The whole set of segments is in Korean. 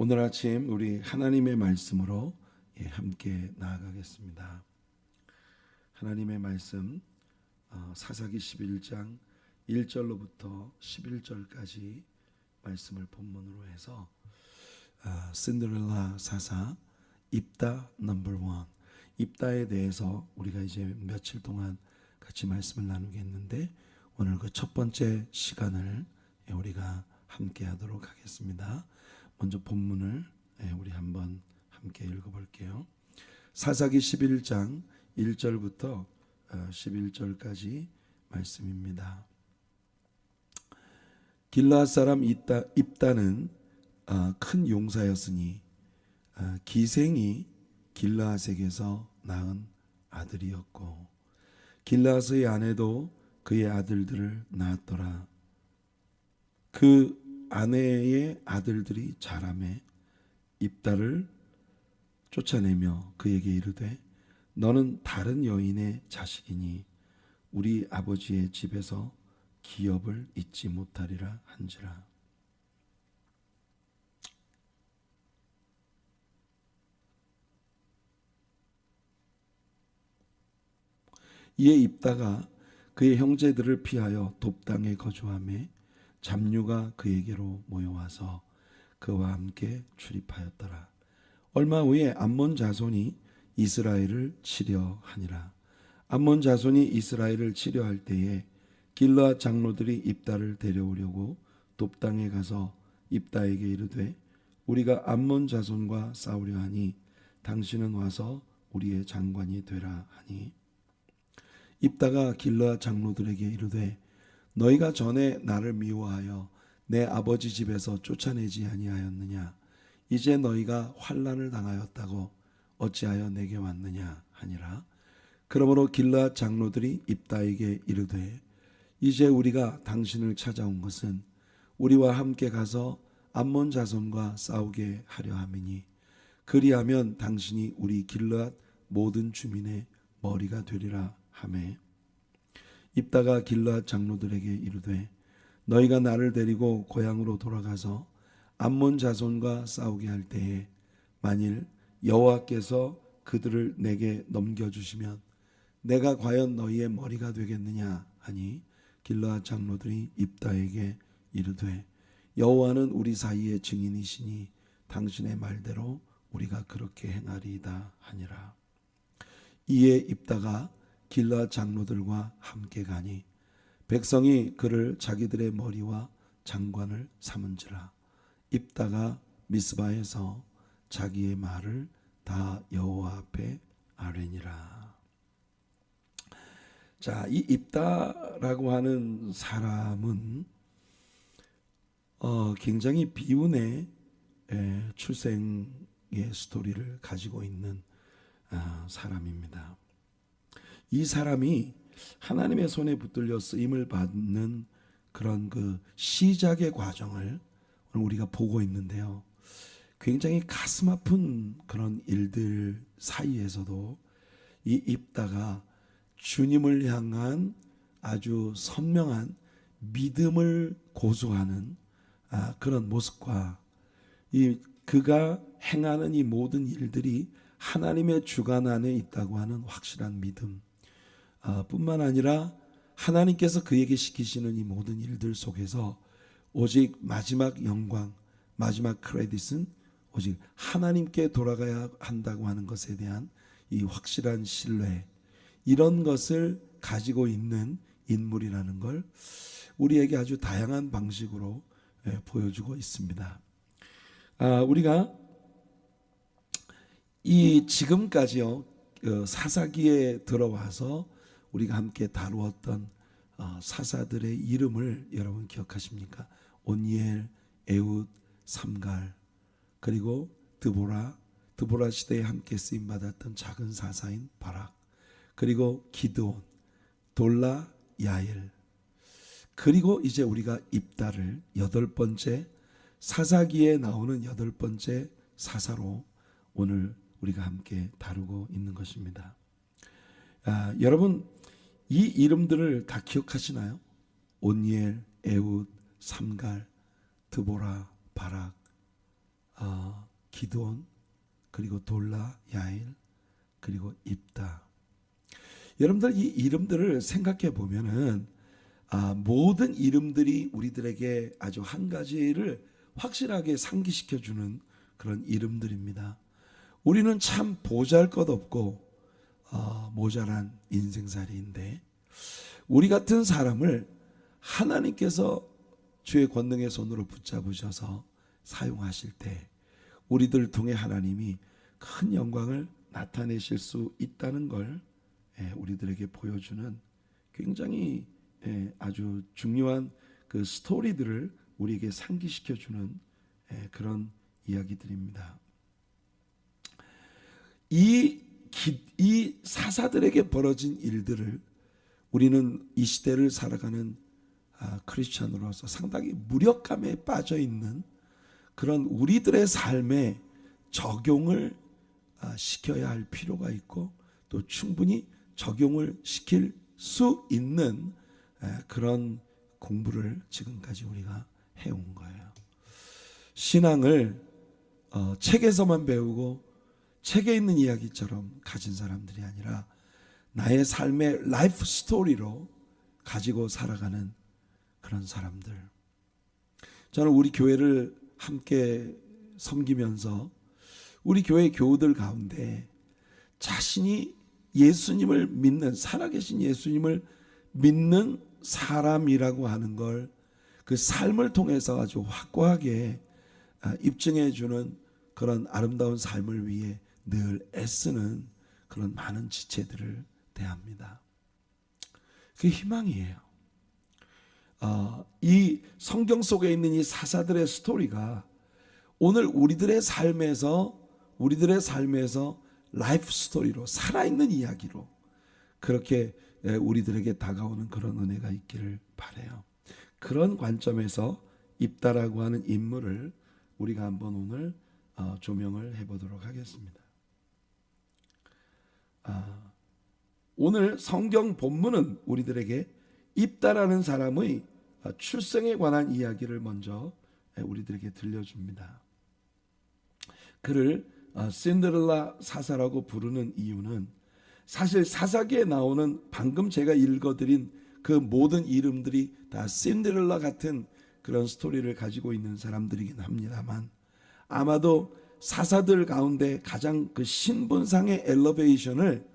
오늘 아침 우리 하나님의 말씀으로 함께 나아가겠습니다. 하나님의 말씀 사사기 11장 1절로부터 11절까지 말씀을 본문으로 해서 신데렐라 사사 입다 넘버 원, 입다에 대해서 우리가 이제 며칠 동안 같이 말씀을 나누겠는데, 오늘 그 첫 번째 시간을 우리가 함께 하도록 하겠습니다. 먼저 본문을 우리 한번 함께 읽어볼게요. 사사기 11장 1절부터 11절까지 말씀입니다. 길르앗 사람 입다는 큰 용사였으니 기생이 길르앗에게서 낳은 아들이었고, 길르앗의 아내도 그의 아들들을 낳았더라. 그 아내의 아들들이 자라매 입다를 쫓아내며 그에게 이르되, 너는 다른 여인의 자식이니 우리 아버지의 집에서 기업을 잊지 못하리라 한지라. 이에 입다가 그의 형제들을 피하여 돕당에 거주하며 잡류가 그에게로 모여와서 그와 함께 출입하였더라. 얼마 후에 암몬 자손이 이스라엘을 치려 하니라. 암몬 자손이 이스라엘을 치려 할 때에 길르앗 장로들이 입다를 데려오려고 돕당에 가서 입다에게 이르되, 우리가 암몬 자손과 싸우려 하니 당신은 와서 우리의 장관이 되라 하니, 입다가 길르앗 장로들에게 이르되, 너희가 전에 나를 미워하여 내 아버지 집에서 쫓아내지 아니하였느냐? 이제 너희가 환난을 당하였다고 어찌하여 내게 왔느냐 하니라. 그러므로 길르앗 장로들이 입다에게 이르되, 이제 우리가 당신을 찾아온 것은 우리와 함께 가서 암몬 자손과 싸우게 하려 함이니, 그리하면 당신이 우리 길르앗 모든 주민의 머리가 되리라 하매, 입다가 길르앗 장로들에게 이르되, 너희가 나를 데리고 고향으로 돌아가서 암몬 자손과 싸우게 할 때에 만일 여호와께서 그들을 내게 넘겨주시면 내가 과연 너희의 머리가 되겠느냐 하니, 길르앗 장로들이 입다에게 이르되, 여호와는 우리 사이의 증인이시니 당신의 말대로 우리가 그렇게 행하리이다 하니라. 이에 입다가 길르앗 장로들과 함께 가니 백성이 그를 자기들의 머리와 장관을 삼은지라. 입다가 미스바에서 자기의 말을 다 여호와 앞에 아뢰니라. 자, 이 입다라고 하는 사람은 굉장히 비운의 출생의 스토리를 가지고 있는 사람입니다. 이 사람이 하나님의 손에 붙들려 쓰임을 받는 그런 그 시작의 과정을 오늘 우리가 보고 있는데요. 굉장히 가슴 아픈 그런 일들 사이에서도 이 입다가 주님을 향한 아주 선명한 믿음을 고수하는 그런 모습과 그가 행하는 이 모든 일들이 하나님의 주관 안에 있다고 하는 확실한 믿음, 뿐만 아니라 하나님께서 그에게 시키시는 이 모든 일들 속에서 오직 마지막 영광, 마지막 크레딧은 오직 하나님께 돌아가야 한다고 하는 것에 대한 이 확실한 신뢰, 이런 것을 가지고 있는 인물이라는 걸 우리에게 아주 다양한 방식으로 보여주고 있습니다. 우리가 이 지금까지요 사사기에 들어와서 우리가 함께 다루었던 사사들의 이름을 여러분 기억하십니까? 온니엘, 에훗, 삼갈, 그리고 드보라 시대에 함께 쓰임 받았던 작은 사사인 바락, 그리고 기드온, 돌라, 야일, 그리고 이제 우리가 입다를 여덟 번째 사사기에 나오는 여덟 번째 사사로 오늘 우리가 함께 다루고 있는 것입니다. 여러분 이 이름들을 다 기억하시나요? 온니엘, 에훗, 삼갈, 드보라, 바락, 기드온, 그리고 돌라, 야일, 그리고 입다. 여러분들 이 이름들을 생각해 보면은 모든 이름들이 우리들에게 아주 한 가지를 확실하게 상기시켜 주는 그런 이름들입니다. 우리는 참 보잘것없고 모자란 인생살이인데, 우리 같은 사람을 하나님께서 주의 권능의 손으로 붙잡으셔서 사용하실 때 우리들 통해 하나님이 큰 영광을 나타내실 수 있다는 걸 우리들에게 보여주는 굉장히 아주 중요한 그 스토리들을 우리에게 상기시켜주는 그런 이야기들입니다. 이 사사들에게 벌어진 일들을 우리는 이 시대를 살아가는 크리스찬으로서 상당히 무력감에 빠져 있는 그런 우리들의 삶에 적용을 시켜야 할 필요가 있고, 또 충분히 적용을 시킬 수 있는 그런 공부를 지금까지 우리가 해온 거예요. 신앙을 책에서만 배우고 책에 있는 이야기처럼 가진 사람들이 아니라 나의 삶의 라이프 스토리로 가지고 살아가는 그런 사람들. 저는 우리 교회를 함께 섬기면서 우리 교회 교우들 가운데 자신이 예수님을 믿는, 살아계신 예수님을 믿는 사람이라고 하는 걸 그 삶을 통해서 아주 확고하게 입증해 주는 그런 아름다운 삶을 위해 늘 애쓰는 그런 많은 지체들을 대합니다. 그게 희망이에요. 이 성경 속에 있는 이 사사들의 스토리가 오늘 우리들의 삶에서 라이프 스토리로, 살아있는 이야기로 그렇게 우리들에게 다가오는 그런 은혜가 있기를 바라요. 그런 관점에서 입다라고 하는 인물을 우리가 한번 오늘 조명을 해보도록 하겠습니다. 오늘 성경 본문은 우리들에게 입다라는 사람의 출생에 관한 이야기를 먼저 우리들에게 들려줍니다. 그를 신데렐라 사사라고 부르는 이유는 사실 사사기에 나오는 방금 제가 읽어드린 그 모든 이름들이 다 신데렐라 같은 그런 스토리를 가지고 있는 사람들이긴 합니다만, 아마도 사사들 가운데 가장 그 신분상의 엘리베이션을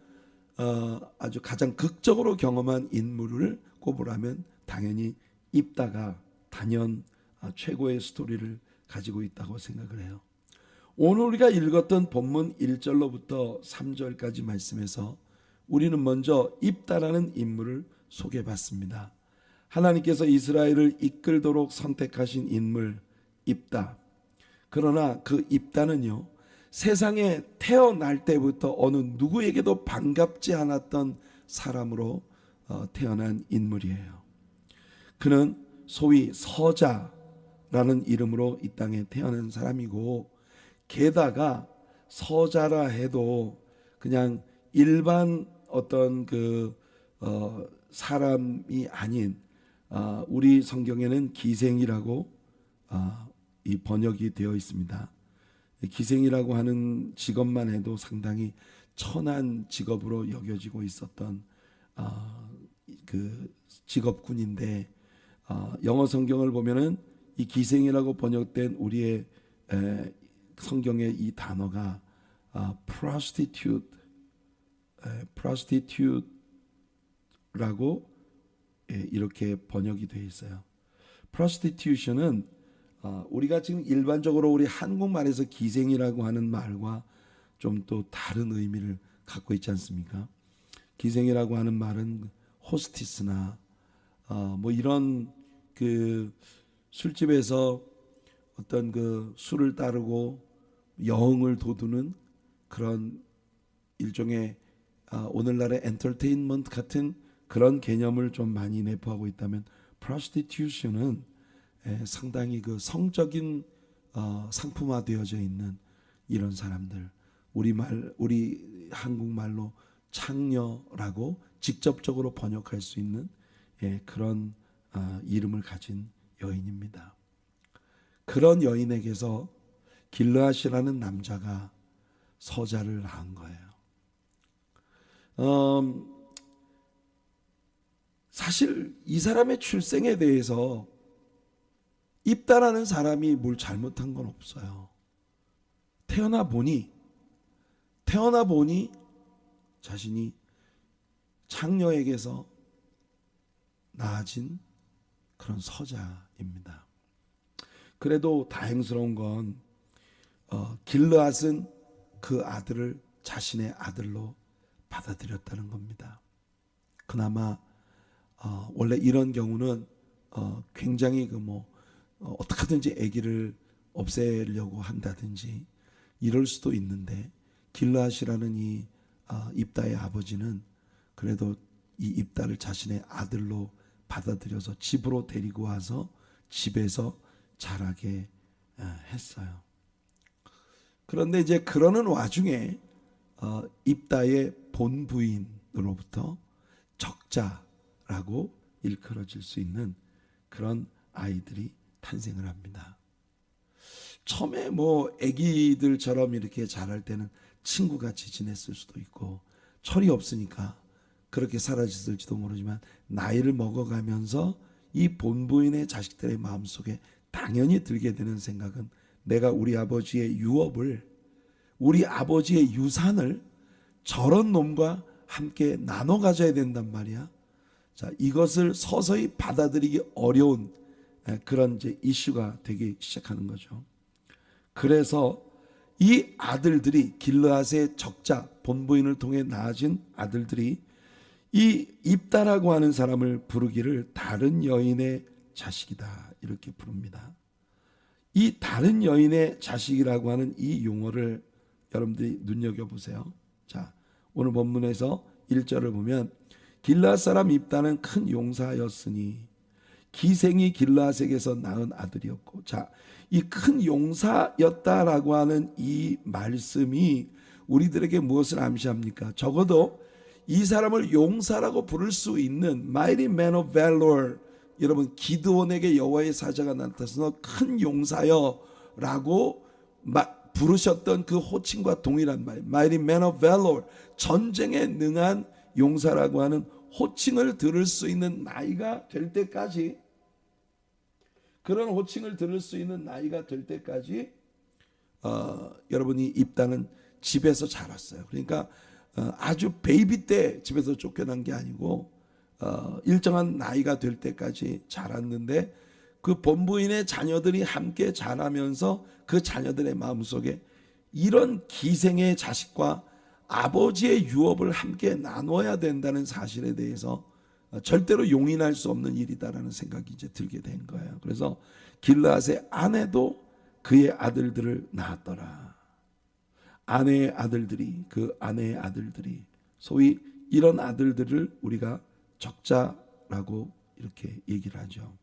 아주 가장 극적으로 경험한 인물을 꼽으라면 당연히 입다가 단연 최고의 스토리를 가지고 있다고 생각을 해요. 오늘 우리가 읽었던 본문 1절로부터 3절까지 말씀에서 우리는 먼저 입다라는 인물을 소개받습니다. 하나님께서 이스라엘을 이끌도록 선택하신 인물 입다. 그러나 그 입다는요, 세상에 태어날 때부터 어느 누구에게도 반갑지 않았던 사람으로 태어난 인물이에요. 그는 소위 서자라는 이름으로 이 땅에 태어난 사람이고, 게다가 서자라 해도 그냥 일반 어떤 사람이 아닌, 우리 성경에는 기생이라고 이 번역이 되어 있습니다. 기생이라고 하는 직업만 해도 상당히 천한 직업으로 여겨지고 있었던 그 직업군인데, 영어 성경을 보면은 이 기생이라고 번역된 우리의 성경의 이 단어가 prostitute라고 이렇게 번역이 되어 있어요. prostitution은 우리가 지금 일반적으로 우리 한국말에서 기생이라고 하는 말과 좀 또 다른 의미를 갖고 있지 않습니까? 기생이라고 하는 말은 호스티스나 뭐 이런 그 술집에서 어떤 그 술을 따르고 여흥을 돋우는 그런 일종의 오늘날의 엔터테인먼트 같은 그런 개념을 좀 많이 내포하고 있다면, prostitution은 상당히 그 성적인 상품화되어져 있는 이런 사람들, 우리 한국말로 창녀라고 직접적으로 번역할 수 있는 그런 이름을 가진 여인입니다. 그런 여인에게서 길르앗이라는 남자가 서자를 낳은 거예요. 사실 이 사람의 출생에 대해서 입다라는 사람이 뭘 잘못한 건 없어요. 태어나 보니 자신이 창녀에게서 낳아진 그런 서자입니다. 그래도 다행스러운 건 길르앗은 그 아들을 자신의 아들로 받아들였다는 겁니다. 그나마 원래 이런 경우는 굉장히 어떻게든지 아기를 없애려고 한다든지 이럴 수도 있는데, 길르앗이라는 이 입다의 아버지는 그래도 이 입다를 자신의 아들로 받아들여서 집으로 데리고 와서 집에서 자라게 했어요. 그런데 이제 그러는 와중에 입다의 본부인으로부터 적자라고 일컬어질 수 있는 그런 아이들이 탄생을 합니다. 처음에 아기들처럼 이렇게 자랄 때는 친구같이 지냈을 수도 있고 철이 없으니까 그렇게 사라졌을지도 모르지만, 나이를 먹어가면서 이 본부인의 자식들의 마음속에 당연히 들게 되는 생각은, 내가 우리 아버지의 유업을, 우리 아버지의 유산을 저런 놈과 함께 나눠 가져야 된단 말이야. 자, 이것을 서서히 받아들이기 어려운 그런 이제 이슈가 되기 시작하는 거죠. 그래서 이 아들들이, 길르앗의 적자 본부인을 통해 낳아진 아들들이 이 입다라고 하는 사람을 부르기를 다른 여인의 자식이다 이렇게 부릅니다. 이 다른 여인의 자식이라고 하는 이 용어를 여러분들이 눈여겨보세요. 자, 오늘 본문에서 1절을 보면, 길르앗 사람 입다는 큰 용사였으니 기생이 길르앗에게서 낳은 아들이었고. 자, 이 큰 용사였다라고 하는 이 말씀이 우리들에게 무엇을 암시합니까? 적어도 이 사람을 용사라고 부를 수 있는 mighty man of valor, 여러분 기드온에게 여호와의 사자가 나타나서 큰 용사여라고 부르셨던 그 호칭과 동일한 말, mighty man of valor, 전쟁에 능한 용사라고 하는 호칭을 들을 수 있는 나이가 될 때까지, 그런 호칭을 들을 수 있는 나이가 될 때까지 여러분이 입다는 집에서 자랐어요. 그러니까 아주 베이비 때 집에서 쫓겨난 게 아니고 일정한 나이가 될 때까지 자랐는데, 그 본부인의 자녀들이 함께 자라면서 그 자녀들의 마음속에 이런 기생의 자식과 아버지의 유업을 함께 나눠야 된다는 사실에 대해서 절대로 용인할 수 없는 일이다라는 생각이 이제 들게 된 거예요. 그래서 길르앗의 아내도 그의 아들들을 낳았더라. 아내의 아들들이, 그 아내의 아들들이, 소위 이런 아들들을 우리가 적자라고 이렇게 얘기를 하죠.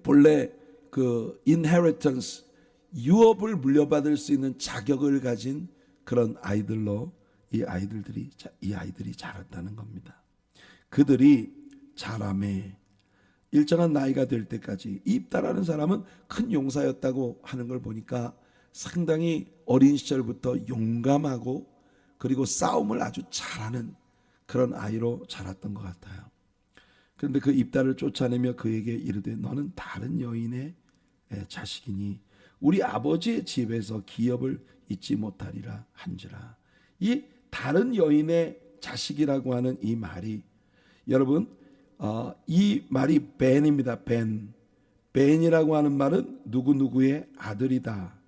본래 그 inheritance, 유업을 물려받을 수 있는 자격을 가진 그런 아이들로 이 아이들이 자랐다는 겁니다. 그들이 자라매 일정한 나이가 될 때까지, 입다라는 사람은 큰 용사였다고 하는 걸 보니까 상당히 어린 시절부터 용감하고 그리고 싸움을 아주 잘하는 그런 아이로 자랐던 것 같아요. 그런데 그 입다를 쫓아내며 그에게 이르되 너는 다른 여인의 자식이니 우리 아버지의 집에서 기업을 잊지 못하리라 한지라. 이 다른 여인의 자식이라고 하는 이 말이, 여러분 이 말이 벤입니다. 벤이라고 하는 말은 누구누구의 아들이다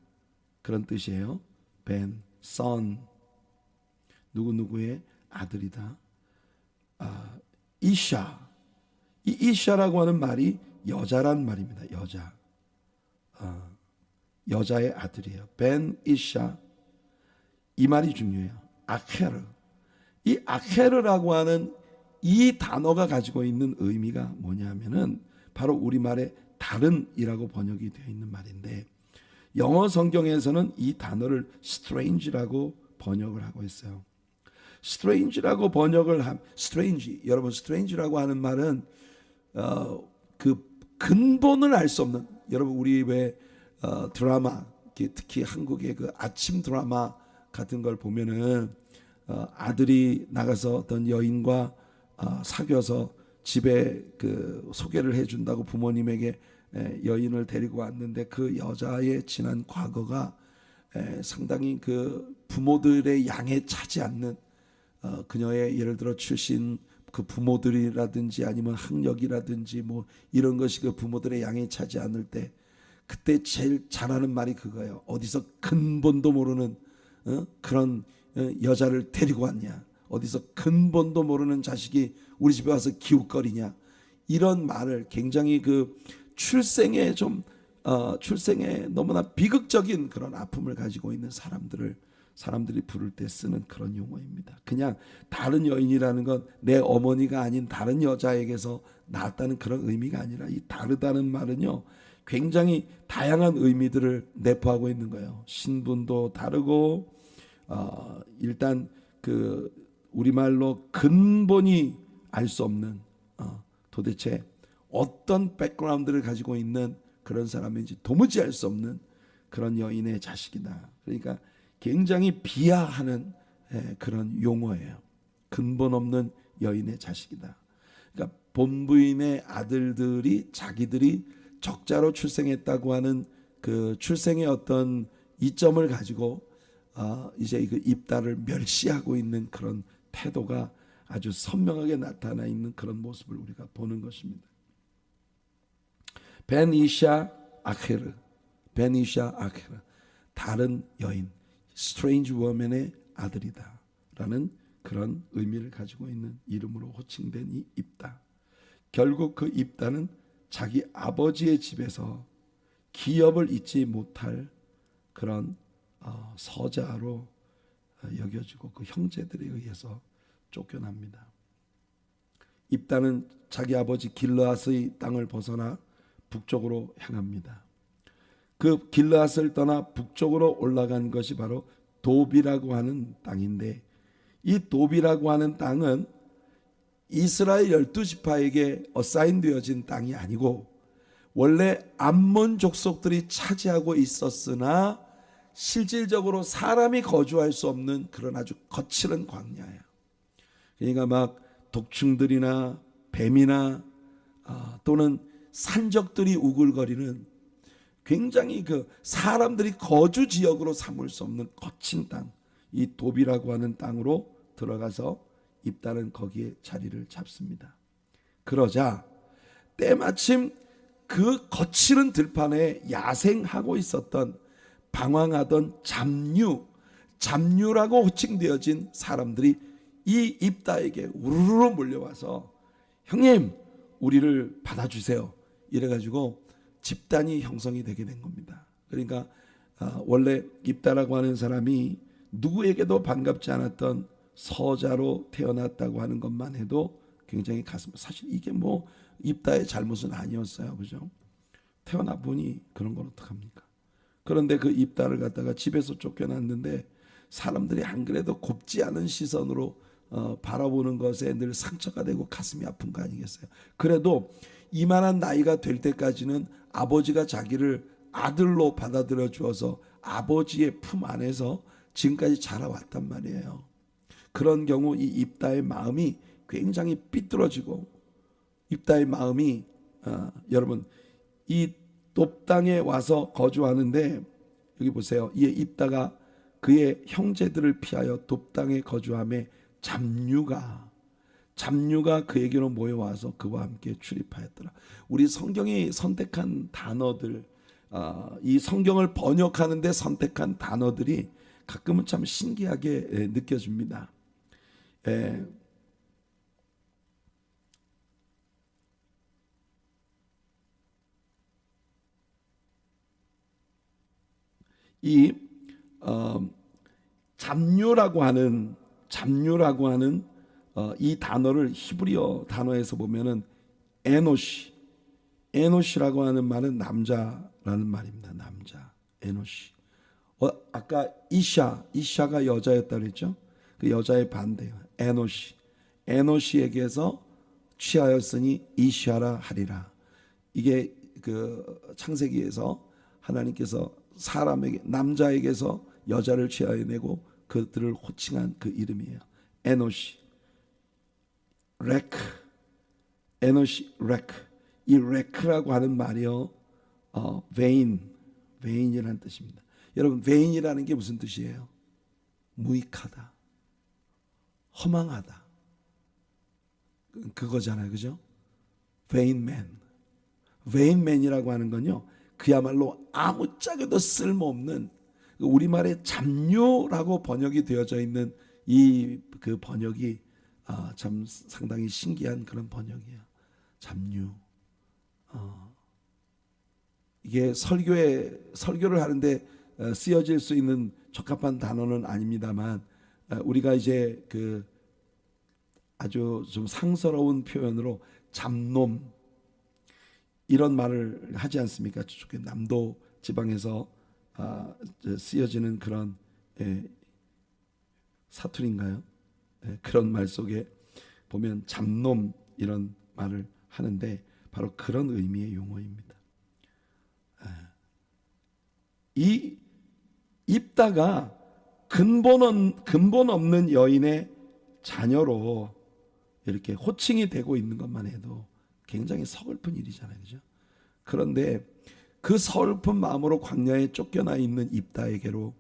그런 뜻이에요. 벤, son, 누구누구의 아들이다. 이샤, 이 이샤라고 하는 말이 여자란 말입니다. 여자의 아들이에요. 벤 이샤, 이 말이 중요해요. 아케르, 이 아케르라고 하는 이 단어가 가지고 있는 의미가 뭐냐면은 바로 우리말의 다른이라고 번역이 되어 있는 말인데, 영어 성경에서는 이 단어를 strange라고 번역을 하고 있어요. strange라고 번역을 strange, 여러분 strange라고 하는 말은 그 근본을 알 수 없는, 여러분 우리 왜 드라마, 특히 한국의 그 아침 드라마 같은 걸 보면은 아들이 나가서 어떤 여인과 사귀어서 집에 그 소개를 해준다고 부모님에게 여인을 데리고 왔는데 그 여자의 지난 과거가 상당히 그 부모들의 양에 차지 않는 그녀의 예를 들어 출신 그 부모들이라든지 아니면 학력이라든지 뭐 이런 것이 그 부모들의 양에 차지 않을 때 그때 제일 잘하는 말이 그거예요. 어디서 근본도 모르는 그런 여자를 데리고 왔냐. 어디서 근본도 모르는 자식이 우리 집에 와서 기웃거리냐. 이런 말을 굉장히 그 출생에 너무나 비극적인 그런 아픔을 가지고 있는 사람들이 부를 때 쓰는 그런 용어입니다. 그냥 다른 여인이라는 건 내 어머니가 아닌 다른 여자에게서 낳았다는 그런 의미가 아니라 이 다르다는 말은요, 굉장히 다양한 의미들을 내포하고 있는 거예요. 신분도 다르고 일단 그 우리말로 근본이 알 수 없는 도대체 어떤 백그라운드를 가지고 있는 그런 사람인지 도무지 알 수 없는 그런 여인의 자식이다. 그러니까 굉장히 비하하는 그런 용어예요. 근본 없는 여인의 자식이다. 그러니까 본부인의 아들들이 자기들이 적자로 출생했다고 하는 그 출생의 어떤 이점을 가지고 이제 그 입다를 멸시하고 있는 그런 태도가 아주 선명하게 나타나 있는 그런 모습을 우리가 보는 것입니다. 벤 이샤 아케르, 다른 여인, 스트레인지 워먼의 아들이다라는 그런 의미를 가지고 있는 이름으로 호칭된 이 입다. 결국 그 입다는 자기 아버지의 집에서 기업을 잊지 못할 그런 서자로 여겨지고 그 형제들에 의해서 쫓겨납니다. 입다는 자기 아버지 길르앗의 땅을 벗어나 북쪽으로 향합니다. 그 길르앗을 떠나 북쪽으로 올라간 것이 바로 도비라고 하는 땅인데, 이 도비라고 하는 땅은 이스라엘 12지파에게 어사인되어진 땅이 아니고 원래 암몬 족속들이 차지하고 있었으나 실질적으로 사람이 거주할 수 없는 그런 아주 거칠은 광야예요. 그러니까 막 독충들이나 뱀이나 또는 산적들이 우글거리는 굉장히 그 사람들이 거주 지역으로 삼을 수 없는 거친 땅, 이 도비라고 하는 땅으로 들어가서 입다는 거기에 자리를 잡습니다. 그러자 때마침 그 거칠은 들판에 야생하고 있었던 방황하던 잡류라고 호칭되어진 사람들이 이 입다에게 우르르 몰려와서 형님 우리를 받아주세요 이래가지고 집단이 형성이 되게 된 겁니다. 그러니까 원래 입다라고 하는 사람이 누구에게도 반갑지 않았던 서자로 태어났다고 하는 것만 해도 굉장히 사실 이게 뭐 입다의 잘못은 아니었어요. 그죠? 태어나 보니 그런 건 어떡합니까? 그런데 그 입다를 갖다가 집에서 쫓겨났는데 사람들이 안 그래도 곱지 않은 시선으로 바라보는 것에 늘 상처가 되고 가슴이 아픈 거 아니겠어요? 그래도 이만한 나이가 될 때까지는 아버지가 자기를 아들로 받아들여 주어서 아버지의 품 안에서 지금까지 자라왔단 말이에요. 그런 경우 이 입다의 마음이 굉장히 삐뚤어지고 입다의 마음이 여러분 이 돕당에 와서 거주하는데 여기 보세요. 이 입다가 그의 형제들을 피하여 돕당에 거주함에 잡류가 그에게로 모여와서 그와 함께 출입하였더라. 우리 성경이 선택한 단어들, 이 성경을 번역하는데 선택한 단어들이 가끔은 참 신기하게 느껴집니다. 이 잡류라고 하는 이 단어를 히브리어 단어에서 보면은 에노시라고 하는 말은 남자라는 말입니다. 남자, 에노시. 아까 이샤가 여자였다 그랬죠? 그 여자의 반대예요. 에노시에게서 취하였으니 이샤라 하리라. 이게 그 창세기에서 하나님께서 사람에게 남자에게서 여자를 취하여내고 그들을 호칭한 그 이름이에요. 에노시, 레크, 에노시, 레크. 이 레크라고 하는 말이요, 베인이라는 뜻입니다. 여러분, 베인이라는 게 무슨 뜻이에요? 무익하다, 허망하다, 그거잖아요, 그죠? 베인맨이라고 하는 건요, 그야말로 아무짝에도 쓸모없는, 우리말에 잡류라고 번역이 되어져 있는 이 그 번역이 참 상당히 신기한 그런 번역이에요. 잡류. 이게 설교를 하는데 쓰여질 수 있는 적합한 단어는 아닙니다만, 우리가 이제 그 아주 좀 상스러운 표현으로 잡놈, 이런 말을 하지 않습니까? 저쪽에 남도 지방에서 쓰여지는 그런 사투리인가요? 그런 말 속에 보면 잡놈, 이런 말을 하는데 바로 그런 의미의 용어입니다. 이 입다가 근본 없는 여인의 자녀로 이렇게 호칭이 되고 있는 것만 해도 굉장히 서글픈 일이잖아요, 그죠? 그런데 그 서글픈 마음으로 광야에 쫓겨나 있는 입다에게로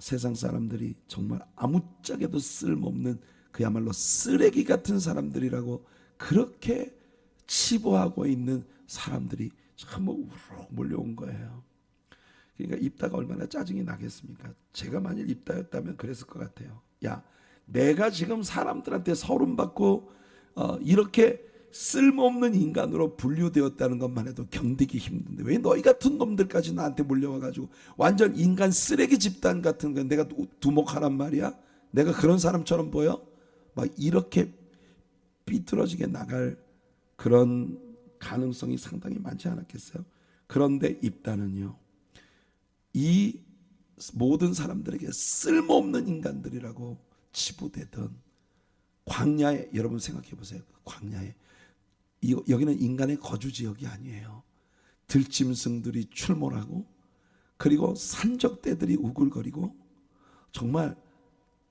세상 사람들이 정말 아무짝에도 쓸모없는, 그야말로 쓰레기 같은 사람들이라고 그렇게 치부하고 있는 사람들이 전부 우르르 몰려온 거예요. 그러니까 입다가 얼마나 짜증이 나겠습니까? 제가 만일 입다였다면 그랬을 것 같아요. 야, 내가 지금 사람들한테 서름받고 이렇게 쓸모없는 인간으로 분류되었다는 것만 해도 견디기 힘든데 왜 너희 같은 놈들까지 나한테 몰려와가지고 완전 인간 쓰레기 집단 같은 거 내가 두목하란 말이야? 내가 그런 사람처럼 보여? 막 이렇게 삐뚤어지게 나갈 그런 가능성이 상당히 많지 않았겠어요? 그런데 입다는요, 이 모든 사람들에게 쓸모없는 인간들이라고 치부되던 광야에, 여러분 생각해 보세요. 광야에, 여기는 인간의 거주 지역이 아니에요. 들짐승들이 출몰하고, 그리고 산적떼들이 우글거리고, 정말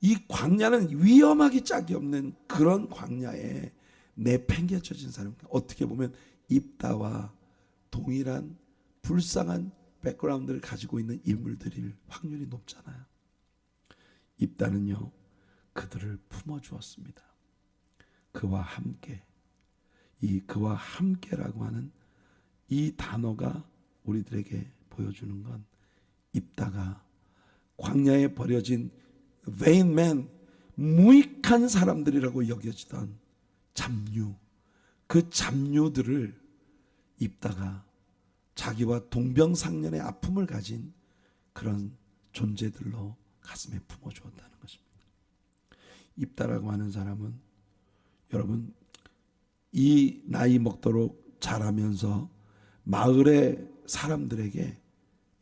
이 광야는 위험하기 짝이 없는 그런 광야에 내팽개쳐진 사람, 어떻게 보면 입다와 동일한 불쌍한 백그라운드를 가지고 있는 인물들일 확률이 높잖아요. 입다는요, 그들을 품어주었습니다. 그와 함께, 이 그와 함께라고 하는 이 단어가 우리들에게 보여주는 건, 입다가 광야에 버려진 vain, 무익한 사람들이라고 여겨지던 잡류, 그 잡류들을 입다가 자기와 동병상련의 아픔을 가진 그런 존재들로 가슴에 품어주었다는 것입니다. 입다라고 하는 사람은, 여러분, 이 나이 먹도록 자라면서 마을의 사람들에게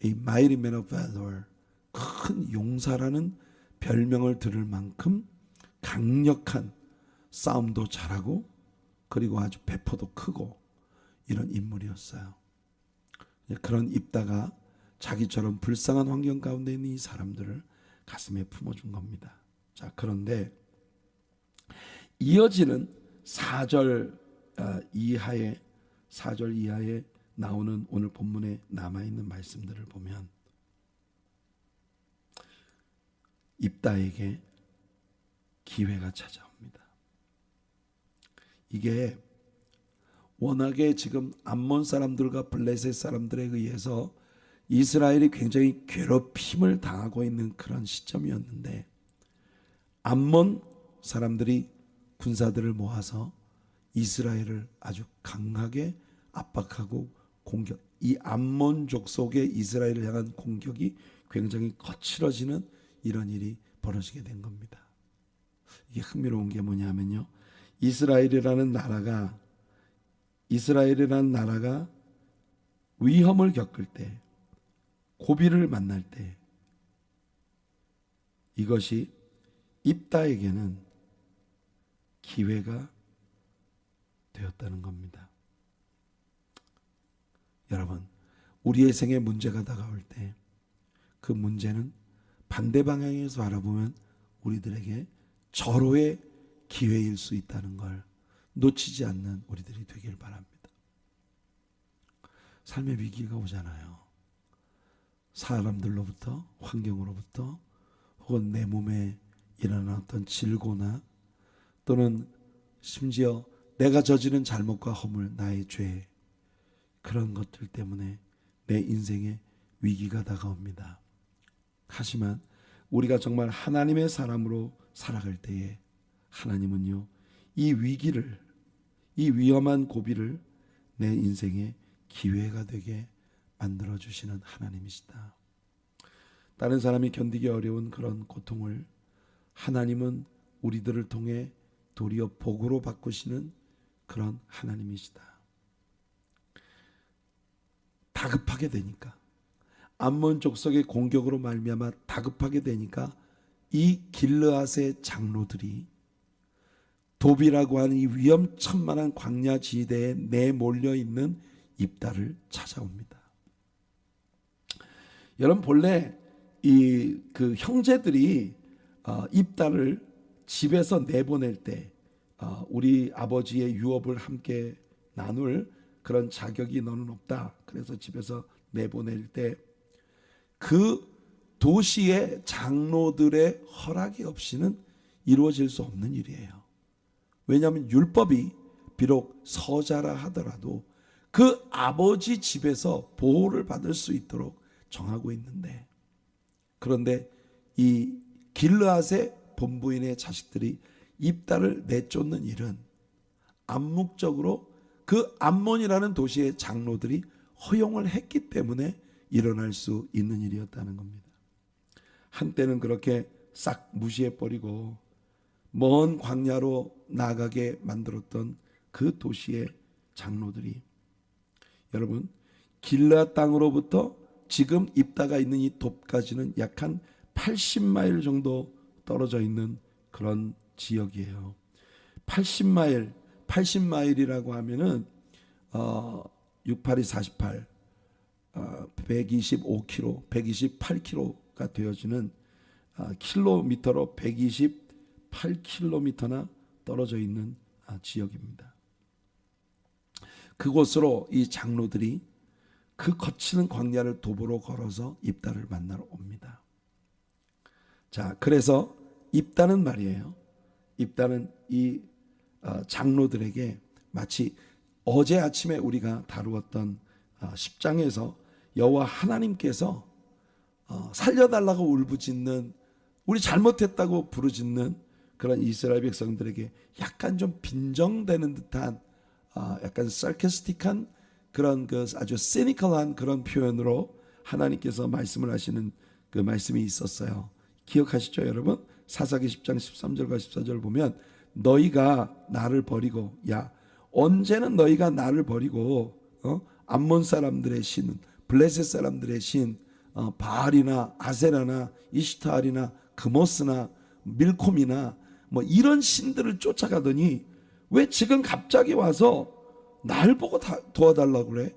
이 mighty man of valor, 큰 용사라는 별명을 들을 만큼 강력한 싸움도 잘하고, 그리고 아주 배포도 크고, 이런 인물이었어요. 그런 입다가 자기처럼 불쌍한 환경 가운데 있는 이 사람들을 가슴에 품어준 겁니다. 자, 그런데 이어지는 4절 이하에 나오는 오늘 본문에 남아있는 말씀들을 보면, 입다에게 기회가 찾아옵니다. 이게 워낙에 지금 암몬 사람들과 블레셋 사람들에 의해서 이스라엘이 굉장히 괴롭힘을 당하고 있는 그런 시점이었는데, 암몬 사람들이 군사들을 모아서 이스라엘을 아주 강하게 압박하고 공격, 이 암몬족 속의 이스라엘을 향한 공격이 굉장히 거칠어지는 이런 일이 벌어지게 된 겁니다. 이게 흥미로운 게 뭐냐면요, 이스라엘이라는 나라가 위험을 겪을 때, 고비를 만날 때, 이것이 입다에게는 기회가 되었다는 겁니다. 여러분, 우리의 생에 문제가 다가올 때 그 문제는 반대 방향에서 바라보면 우리들에게 절호의 기회일 수 있다는 걸 놓치지 않는 우리들이 되길 바랍니다. 삶의 위기가 오잖아요. 사람들로부터, 환경으로부터, 혹은 내 몸에 일어난 어떤 질고나, 또는 심지어 내가 저지른 잘못과 허물, 나의 죄, 그런 것들 때문에 내 인생에 위기가 다가옵니다. 하지만 우리가 정말 하나님의 사람으로 살아갈 때에 하나님은요, 이 위기를, 이 위험한 고비를 내 인생의 기회가 되게 만들어주시는 하나님이시다. 다른 사람이 견디기 어려운 그런 고통을 하나님은 우리들을 통해 도리어 복으로 바꾸시는 그런 하나님이시다. 다급하게 되니까, 암몬 족속의 공격으로 말미암아 다급하게 되니까 이 길르앗의 장로들이 도비라고 하는 이 위험천만한 광야 지대에 내몰려 있는 입다를 찾아옵니다. 여러분, 본래 이 그 형제들이 입다를 집에서 내보낼 때 우리 아버지의 유업을 함께 나눌 그런 자격이 너는 없다. 그래서 집에서 내보낼 때 그 도시의 장로들의 허락이 없이는 이루어질 수 없는 일이에요. 왜냐하면 율법이 비록 서자라 하더라도 그 아버지 집에서 보호를 받을 수 있도록 정하고 있는데, 그런데 이 길르앗의 본부인의 자식들이 입다를 내쫓는 일은 암묵적으로 그 암몬이라는 도시의 장로들이 허용을 했기 때문에 일어날 수 있는 일이었다는 겁니다. 한때는 그렇게 싹 무시해버리고 먼 광야로 나가게 만들었던 그 도시의 장로들이, 여러분, 길르앗 땅으로부터 지금 입다가 있는 이 돕까지는 약 한 80마일 정도 떨어져 있는 그런 지역이에요. 80마일이라고 하면은 68이 48, 125km, 128km가 되어지는 킬로미터로 128km나 떨어져 있는 지역입니다. 그곳으로 이 장로들이 그 거치는 광야를 도보로 걸어서 입다를 만나러 옵니다. 자, 그래서 입다는 말이에요. 입다는 이 장로들에게 마치 어제 아침에 우리가 다루었던 10장에서 여호와 하나님께서 살려달라고 울부짖는, 우리 잘못했다고 부르짖는 그런 이스라엘 백성들에게 약간 좀 빈정되는 듯한 약간 sarcastic한 그런 그 아주 시니컬한 그런 표현으로 하나님께서 말씀을 하시는 그 말씀이 있었어요. 기억하시죠, 여러분? 사사기 10장 13절과 14절 보면 너희가 나를 버리고, 야, 언제는 너희가 나를 버리고 암몬 사람들의 신, 블레셋 사람들의 신 바알이나 아세라나 이시타알이나 그모스나 밀콤이나 뭐 이런 신들을 쫓아가더니 왜 지금 갑자기 와서 날 보고 도와달라고 그래?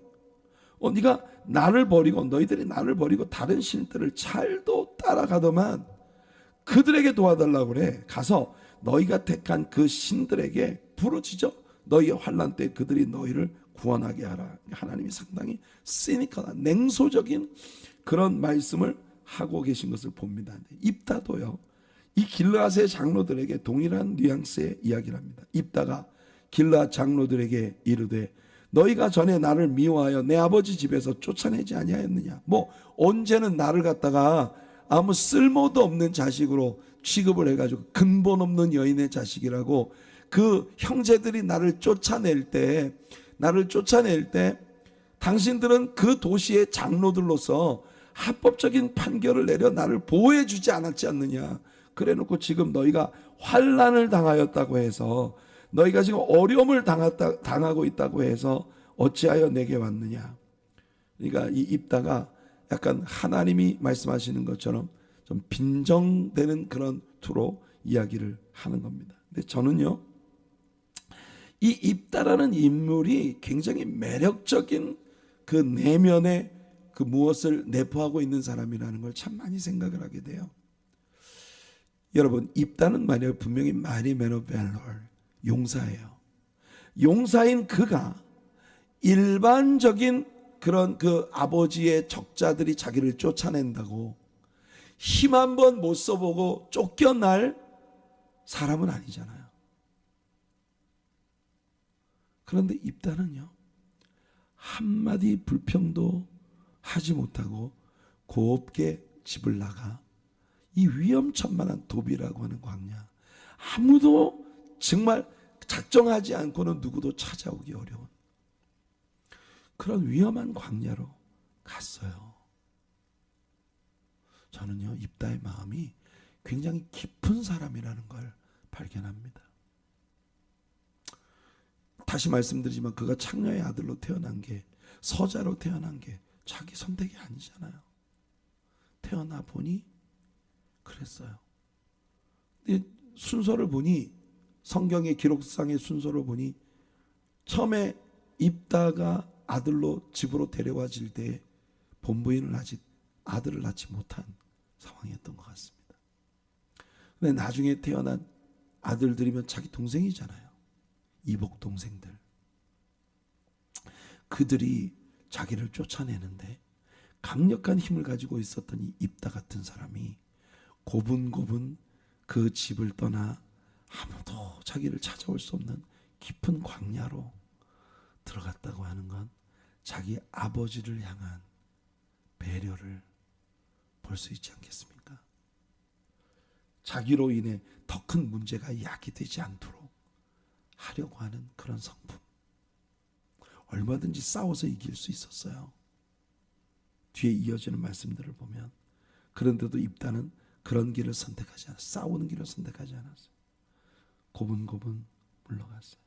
네가 나를 버리고, 너희들이 나를 버리고 다른 신들을 잘도 따라가더만 그들에게 도와달라고 그래. 가서 너희가 택한 그 신들에게 부르짖어 너희의 환난 때 그들이 너희를 구원하게 하라. 하나님이 상당히 시니컬한, 냉소적인 그런 말씀을 하고 계신 것을 봅니다. 입다도요, 이 길르앗의 장로들에게 동일한 뉘앙스의 이야기를 합니다. 입다가 길르앗 장로들에게 이르되 너희가 전에 나를 미워하여 내 아버지 집에서 쫓아내지 아니하였느냐. 뭐 언제는 나를 갖다가 아무 쓸모도 없는 자식으로 취급을 해가지고 근본 없는 여인의 자식이라고 그 형제들이 나를 쫓아낼 때 당신들은 그 도시의 장로들로서 합법적인 판결을 내려 나를 보호해 주지 않았지 않느냐. 그래 놓고 지금 너희가 환난을 당하였다고 해서, 너희가 지금 어려움을 당하고 있다고 해서 어찌하여 내게 왔느냐. 그러니까 이 입다가 약간 하나님이 말씀하시는 것처럼 좀 빈정되는 그런 투로 이야기를 하는 겁니다. 근데 저는요, 이 입다라는 인물이 굉장히 매력적인 그 내면의 그 무엇을 내포하고 있는 사람이라는 걸 참 많이 생각을 하게 돼요. 여러분, 입다는 말이에요. 분명히 마리 메노벨롤, 용사예요. 용사인 그가 일반적인 그런 그 아버지의 적자들이 자기를 쫓아낸다고 힘 한번 못 써보고 쫓겨날 사람은 아니잖아요. 그런데 입다는요, 한마디 불평도 하지 못하고 곱게 집을 나가 이 위험천만한 도비라고 하는 광야, 아무도 정말 작정하지 않고는 누구도 찾아오기 어려운 그런 위험한 광야로 갔어요. 저는요, 입다의 마음이 굉장히 깊은 사람이라는 걸 발견합니다. 다시 말씀드리지만 그가 창녀의 아들로 태어난 게, 서자로 태어난 게 자기 선택이 아니잖아요. 태어나 보니 그랬어요. 근데 순서를 보니, 성경의 기록상의 순서를 보니 처음에 입다가 아들로 집으로 데려와질 때 본부인은 아직 아들을 낳지 못한 상황이었던 것 같습니다. 근데 나중에 태어난 아들들이면 자기 동생이잖아요. 이복 동생들. 그들이 자기를 쫓아내는데 강력한 힘을 가지고 있었던 이 입다 같은 사람이 고분고분 그 집을 떠나 아무도 자기를 찾아올 수 없는 깊은 광야로 들어갔다고 하는 건 자기 아버지를 향한 배려를 볼 수 있지 않겠습니까? 자기로 인해 더 큰 문제가 야기되지 않도록 하려고 하는 그런 성품. 얼마든지 싸워서 이길 수 있었어요. 뒤에 이어지는 말씀들을 보면. 그런데도 입다는 그런 길을 선택하지 않았어요. 싸우는 길을 선택하지 않았어요. 고분고분 물러갔어요.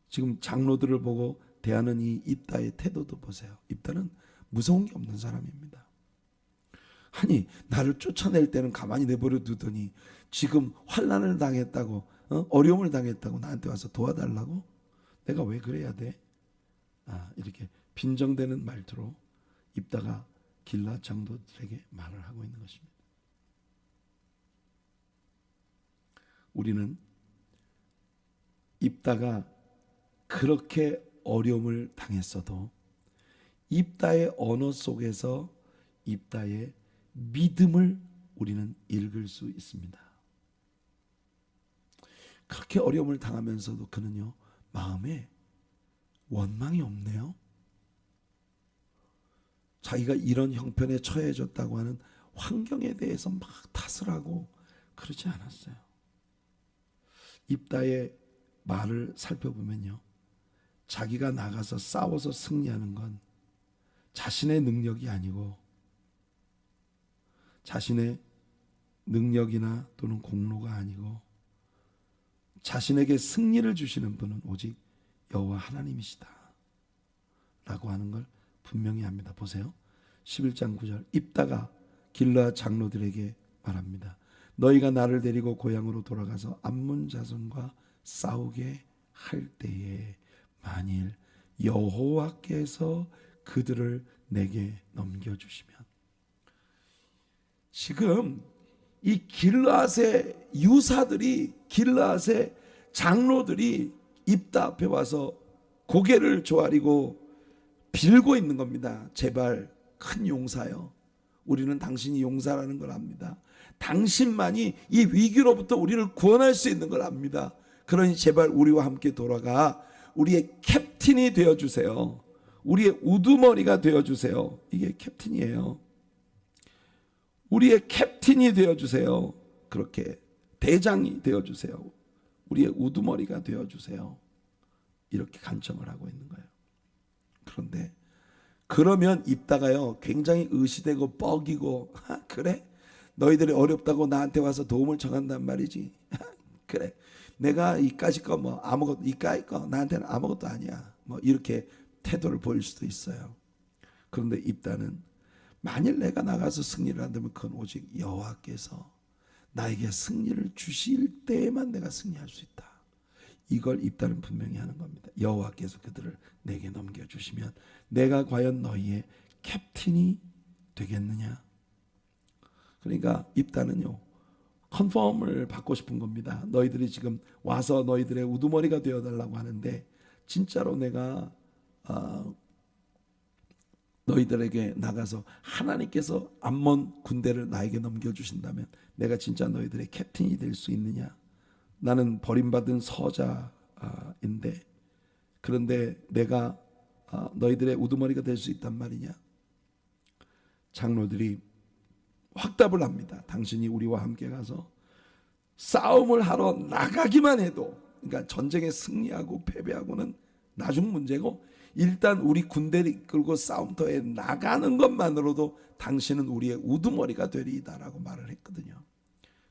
지금 장로들을 보고 대하는 이 입다의 태도도 보세요. 입다는 무서운 게 없는 사람입니다. 아니, 나를 쫓아낼 때는 가만히 내버려 두더니 지금 환난을 당했다고, 어려움을 당했다고 나한테 와서 도와달라고? 내가 왜 그래야 돼? 이렇게 빈정대는 말투로 입다가 길앗 장로들에게 말을 하고 있는 것입니다. 우리는 입다가 그렇게 어려움을 당했어도 입다의 언어 속에서 입다의 믿음을 우리는 읽을 수 있습니다. 그렇게 어려움을 당하면서도 그는요, 마음에 원망이 없네요. 자기가 이런 형편에 처해졌다고 하는 환경에 대해서 막 탓을 하고 그러지 않았어요. 입다의 말을 살펴보면요, 자기가 나가서 싸워서 승리하는 건 자신의 능력이 아니고 자신의 능력이나 또는 공로가 아니고 자신에게 승리를 주시는 분은 오직 여호와 하나님이시다 라고 하는 걸 분명히 합니다. 보세요. 11장 9절, 입다가 길르앗 장로들에게 말합니다. 너희가 나를 데리고 고향으로 돌아가서 암몬 자손과 싸우게 할 때에 만일 여호와께서 그들을 내게 넘겨주시면. 지금 이 길르앗의 유사들이, 길르앗의 장로들이 입다 앞에 와서 고개를 조아리고 빌고 있는 겁니다. 제발 큰 용사여, 우리는 당신이 용사라는 걸 압니다. 당신만이 이 위기로부터 우리를 구원할 수 있는 걸 압니다. 그러니 제발 우리와 함께 돌아가 우리의 캡틴이 되어주세요. 우리의 우두머리가 되어주세요. 이게 캡틴이에요. 우리의 캡틴이 되어주세요. 그렇게 대장이 되어주세요. 우리의 우두머리가 되어주세요. 이렇게 간청을 하고 있는 거예요. 그런데 그러면 입다가요, 굉장히 의시되고 뻐기고, 그래? 너희들이 어렵다고 나한테 와서 도움을 청한단 말이지. 그래, 내가 이까짓 거 뭐 아무것도, 이까짓 거 나한테는 아무것도 아니야, 뭐 이렇게 태도를 보일 수도 있어요. 그런데 입다는 만일 내가 나가서 승리를 한다면 그건 오직 여호와께서 나에게 승리를 주실 때에만 내가 승리할 수 있다, 이걸 입다는 분명히 하는 겁니다. 여호와께서 그들을 내게 넘겨주시면 내가 과연 너희의 캡틴이 되겠느냐. 그러니까 입다는요, 컨펌을 받고 싶은 겁니다. 너희들이 지금 와서 너희들의 우두머리가 되어달라고 하는데 진짜로 내가 너희들에게 나가서 하나님께서 암몬 군대를 나에게 넘겨주신다면 내가 진짜 너희들의 캡틴이 될 수 있느냐. 나는 버림받은 서자인데 그런데 내가 너희들의 우두머리가 될 수 있단 말이냐. 장로들이 확답을 합니다. 당신이 우리와 함께 가서 싸움을 하러 나가기만 해도, 그러니까 전쟁에 승리하고 패배하고는 나중 문제고 일단 우리 군대를 이끌고 싸움터에 나가는 것만으로도 당신은 우리의 우두머리가 되리이다라고 말을 했거든요.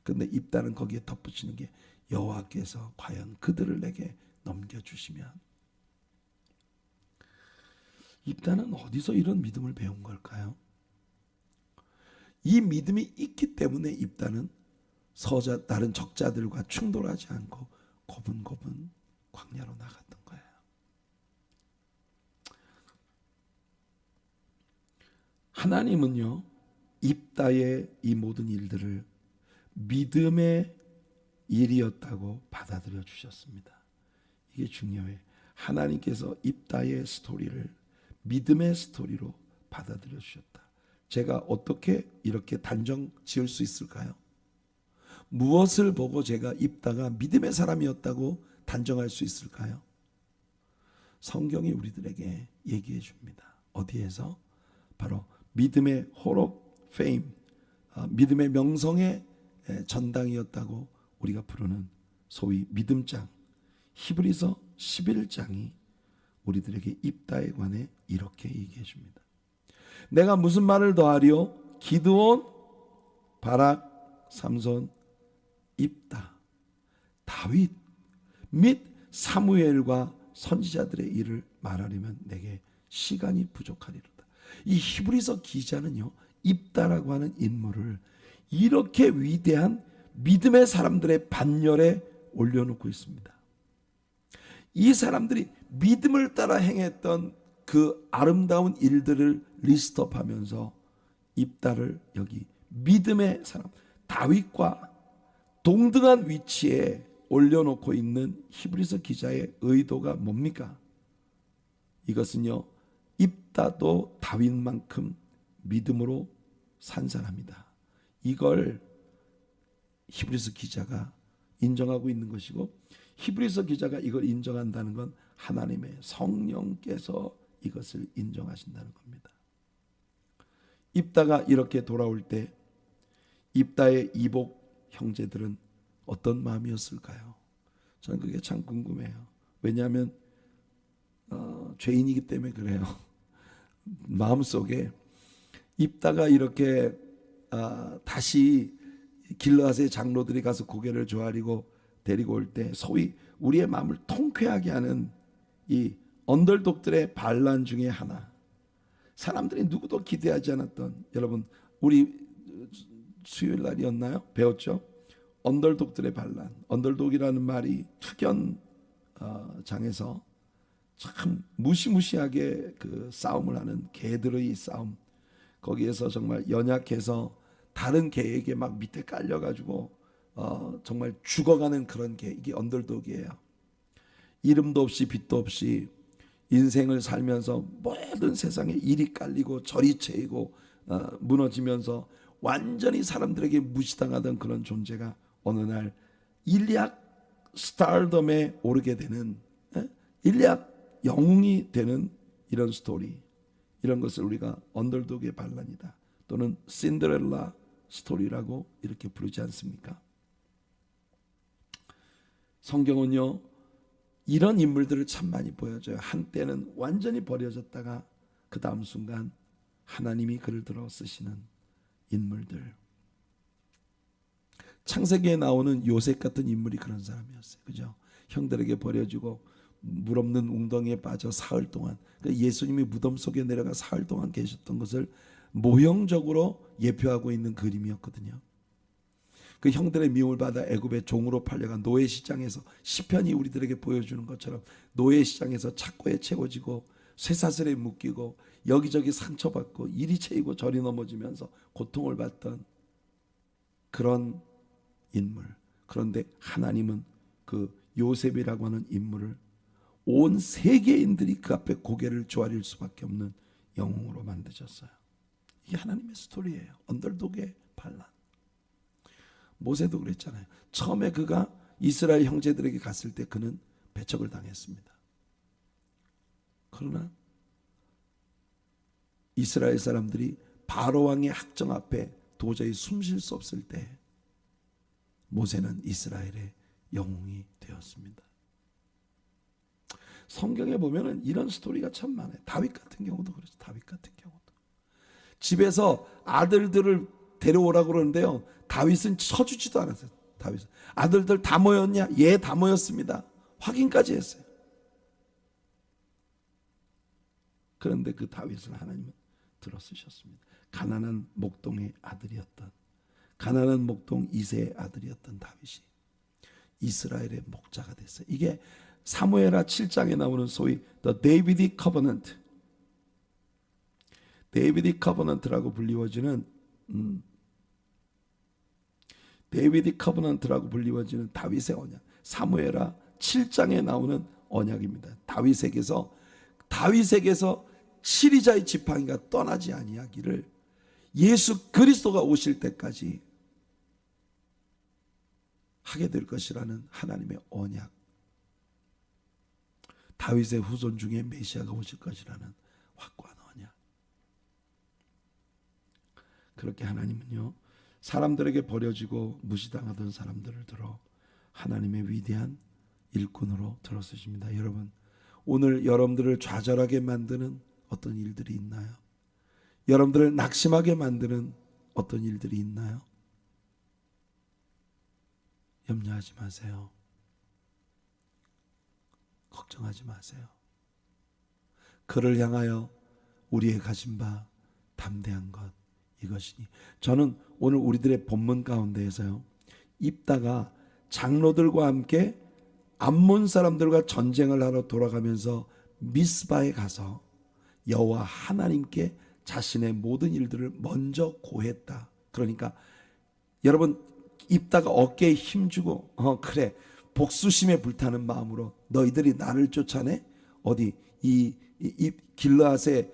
그런데 입다는 거기에 덧붙이는 게 여호와께서 과연 그들을 내게 넘겨주시면. 입다는 어디서 이런 믿음을 배운 걸까요? 이 믿음이 있기 때문에 입다는 다른 적자들과 충돌하지 않고 고분고분 광야로 나갔던 거예요. 하나님은요, 입다의 이 모든 일들을 믿음의 일이었다고 받아들여 주셨습니다. 이게 중요해요. 하나님께서 입다의 스토리를 믿음의 스토리로 받아들여 주셨다. 제가 어떻게 이렇게 단정 지을 수 있을까요? 무엇을 보고 제가 입다가 믿음의 사람이었다고 단정할 수 있을까요? 성경이 우리들에게 얘기해 줍니다. 어디에서? 바로 믿음의 홀 오브 페임, 믿음의 명성의 전당이었다고 우리가 부르는 소위 믿음장, 히브리서 11장이 우리들에게 입다에 관해 이렇게 얘기해 줍니다. 내가 무슨 말을 더하리요? 기드온, 바락, 삼손, 입다, 다윗 및 사무엘과 선지자들의 일을 말하려면 내게 시간이 부족하리로다. 이 히브리서 기자는요, 입다라고 하는 인물을 이렇게 위대한 믿음의 사람들의 반열에 올려놓고 있습니다. 이 사람들이 믿음을 따라 행했던 그 아름다운 일들을 리스트업하면서 입다를 여기 믿음의 사람 다윗과 동등한 위치에 올려놓고 있는 히브리서 기자의 의도가 뭡니까? 이것은요, 입다도 다윗만큼 믿음으로 산 사람이다. 이걸 히브리서 기자가 인정하고 있는 것이고, 히브리서 기자가 이걸 인정한다는 건 하나님의 성령께서 이것을 인정하신다는 겁니다. 입다가 이렇게 돌아올 때 입다의 이복 형제들은 어떤 마음이었을까요? 저는 그게 참 궁금해요. 왜냐하면 죄인이기 때문에 그래요. 마음속에 입다가 이렇게 다시 길르앗의 장로들이 가서 고개를 조아리고 데리고 올 때 소위 우리의 마음을 통쾌하게 하는 이 언더독들의 반란 중에 하나, 사람들이 누구도 기대하지 않았던, 여러분 우리 수요일 날이었나요? 배웠죠? 언더독들의 반란. 언더독이라는 말이 투견장에서 참 무시무시하게 그 싸움을 하는 개들의 싸움, 거기에서 정말 연약해서 다른 개에게 막 밑에 깔려가지고 정말 죽어가는 그런 개, 이게 언더독이에요. 이름도 없이 빛도 없이 인생을 살면서 모든 세상에 일이 깔리고 저리 채이고 무너지면서 완전히 사람들에게 무시당하던 그런 존재가 어느 날 일약 스타덤에 오르게 되는, 일약 영웅이 되는 이런 스토리, 이런 것을 우리가 언더독의 반란이다 또는 신데렐라 스토리라고 이렇게 부르지 않습니까? 성경은요, 이런 인물들을 참 많이 보여줘요. 한때는 완전히 버려졌다가 그 다음 순간 하나님이 그를 들어 쓰시는 인물들. 창세기에 나오는 요셉 같은 인물이 그런 사람이었어요. 그죠? 형들에게 버려지고 물 없는 웅덩이에 빠져 사흘 동안, 예수님이 무덤 속에 내려가 사흘 동안 계셨던 것을 모형적으로 예표하고 있는 그림이었거든요. 그 형들의 미움을 받아 애굽의 종으로 팔려간 노예 시장에서, 시편이 우리들에게 보여주는 것처럼 노예 시장에서 착고에 채워지고 쇠사슬에 묶이고 여기저기 상처받고 이리 채이고 저리 넘어지면서 고통을 받던 그런 인물. 그런데 하나님은 그 요셉이라고 하는 인물을 온 세계인들이 그 앞에 고개를 조아릴 수밖에 없는 영웅으로 만드셨어요. 이게 하나님의 스토리예요. 언더독의 반란. 모세도 그랬잖아요. 처음에 그가 이스라엘 형제들에게 갔을 때 그는 배척을 당했습니다. 그러나 이스라엘 사람들이 바로 왕의 학정 앞에 도저히 숨쉴 수 없을 때 모세는 이스라엘의 영웅이 되었습니다. 성경에 보면은 이런 스토리가 참 많아요. 다윗 같은 경우도 그렇죠. 다윗 같은 경우도 집에서 아들들을 데려오라고 그러는데요, 다윗은 쳐주지도 않았어요. 다윗은 아들들 다 모였냐? 예, 다 모였습니다. 확인까지 했어요. 그런데 그 다윗을 하나님은 들어쓰셨습니다. 가난한 목동의 아들이었던, 가난한 목동 이새의 아들이었던 다윗이 이스라엘의 목자가 됐어요. 이게 사무엘하 7장에 나오는 소위 The Davidic Covenant, 데이비딕 커버넌트라고 불리워지는 데이비딕 커버넌트라고 불리워지는 다윗의 언약, 사무엘하 7장에 나오는 언약입니다. 다윗에게서 7위자의 지팡이가 떠나지 아니하기를 예수 그리스도가 오실 때까지 하게 될 것이라는 하나님의 언약, 다윗의 후손 중에 메시아가 오실 것이라는 확고한 언약. 그렇게 하나님은요, 사람들에게 버려지고 무시당하던 사람들을 들어 하나님의 위대한 일꾼으로 들어쓰십니다. 여러분, 오늘 여러분들을 좌절하게 만드는 어떤 일들이 있나요? 여러분들을 낙심하게 만드는 어떤 일들이 있나요? 염려하지 마세요. 걱정하지 마세요. 그를 향하여 우리의 가진 바 담대한 것, 이것이니. 저는 오늘 우리들의 본문 가운데에서요, 입다가 장로들과 함께 암몬 사람들과 전쟁을 하러 돌아가면서 미스바에 가서 여호와 하나님께 자신의 모든 일들을 먼저 고했다. 그러니까 여러분, 입다가 어깨에 힘주고 그래, 복수심에 불타는 마음으로 너희들이 나를 쫓아내? 어디 이 길르앗의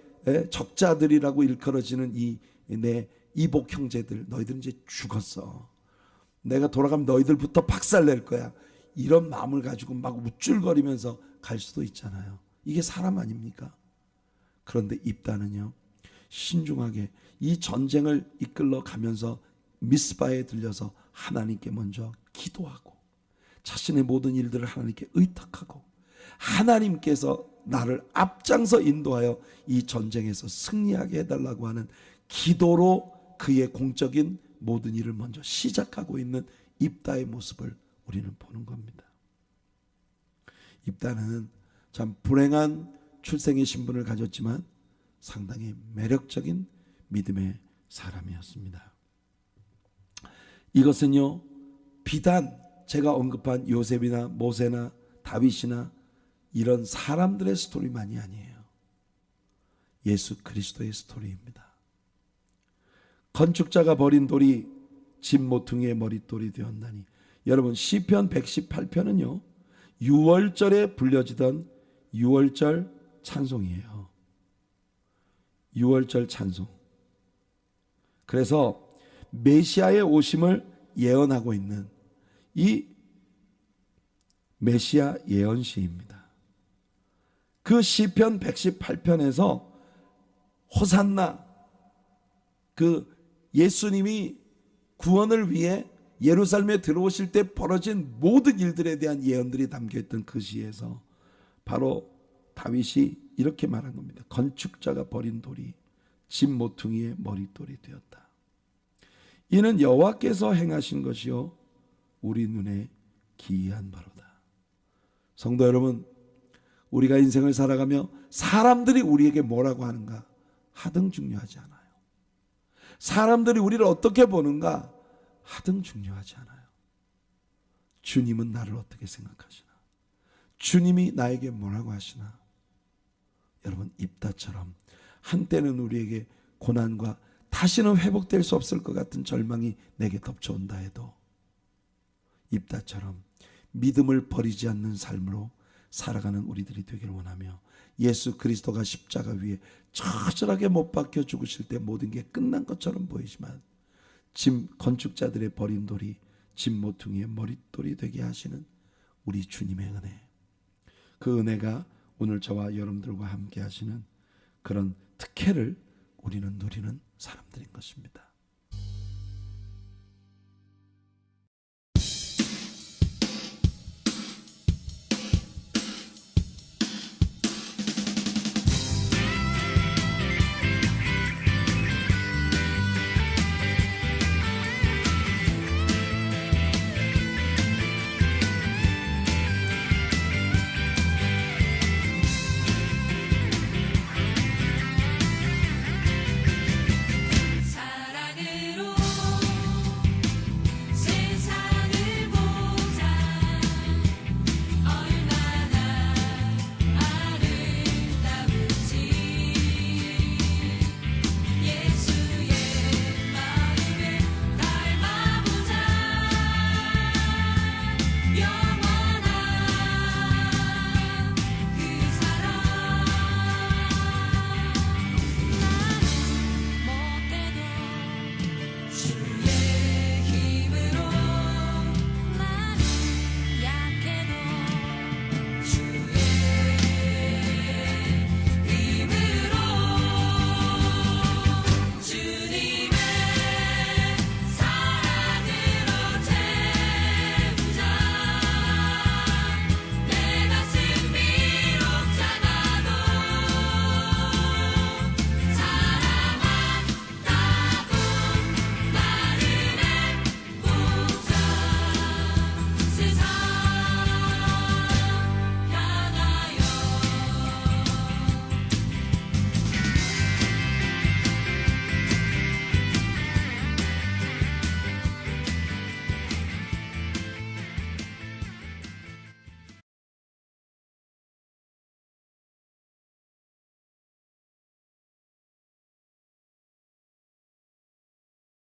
적자들이라고 일컬어지는 내 이복 형제들, 너희들은 이제 죽었어. 내가 돌아가면 너희들부터 박살낼 거야. 이런 마음을 가지고 막 우쭐거리면서 갈 수도 있잖아요. 이게 사람 아닙니까? 그런데 입다는요, 신중하게 이 전쟁을 이끌러 가면서 미스바에 들려서 하나님께 먼저 기도하고 자신의 모든 일들을 하나님께 의탁하고 하나님께서 나를 앞장서 인도하여 이 전쟁에서 승리하게 해달라고 하는 기도로 그의 공적인 모든 일을 먼저 시작하고 있는 입다의 모습을 우리는 보는 겁니다. 입다는 참 불행한 출생의 신분을 가졌지만 상당히 매력적인 믿음의 사람이었습니다. 이것은요, 비단 제가 언급한 요셉이나 모세나 다윗이나 이런 사람들의 스토리만이 아니에요. 예수 그리스도의 스토리입니다. 건축자가 버린 돌이 집 모퉁이의 머릿돌이 되었나니. 여러분, 시편 118편은요 6월절에 불려지던 6월절 찬송이에요. 6월절 찬송. 그래서 메시아의 오심을 예언하고 있는 이 메시아 예언시입니다. 그 시편 118편에서 호산나, 그 예수님이 구원을 위해 예루살렘에 들어오실 때 벌어진 모든 일들에 대한 예언들이 담겨있던 그 시에서 바로 다윗이 이렇게 말한 겁니다. 건축자가 버린 돌이 집 모퉁이의 머릿돌이 되었다. 이는 여호와께서 행하신 것이요 우리 눈에 기이한 바로다. 성도 여러분, 우리가 인생을 살아가며 사람들이 우리에게 뭐라고 하는가 하등 중요하지 않아요. 사람들이 우리를 어떻게 보는가 하등 중요하지 않아요. 주님은 나를 어떻게 생각하시나? 주님이 나에게 뭐라고 하시나? 여러분, 입다처럼 한때는 우리에게 고난과 다시는 회복될 수 없을 것 같은 절망이 내게 덮쳐온다 해도 입다처럼 믿음을 버리지 않는 삶으로 살아가는 우리들이 되기를 원하며, 예수 그리스도가 십자가 위에 처절하게 못 박혀 죽으실 때 모든 게 끝난 것처럼 보이지만 건축자들의 버린 돌이 집 모퉁이의 머릿돌이 되게 하시는 우리 주님의 은혜, 그 은혜가 오늘 저와 여러분들과 함께 하시는 그런 특혜를 우리는 누리는 사람들인 것입니다.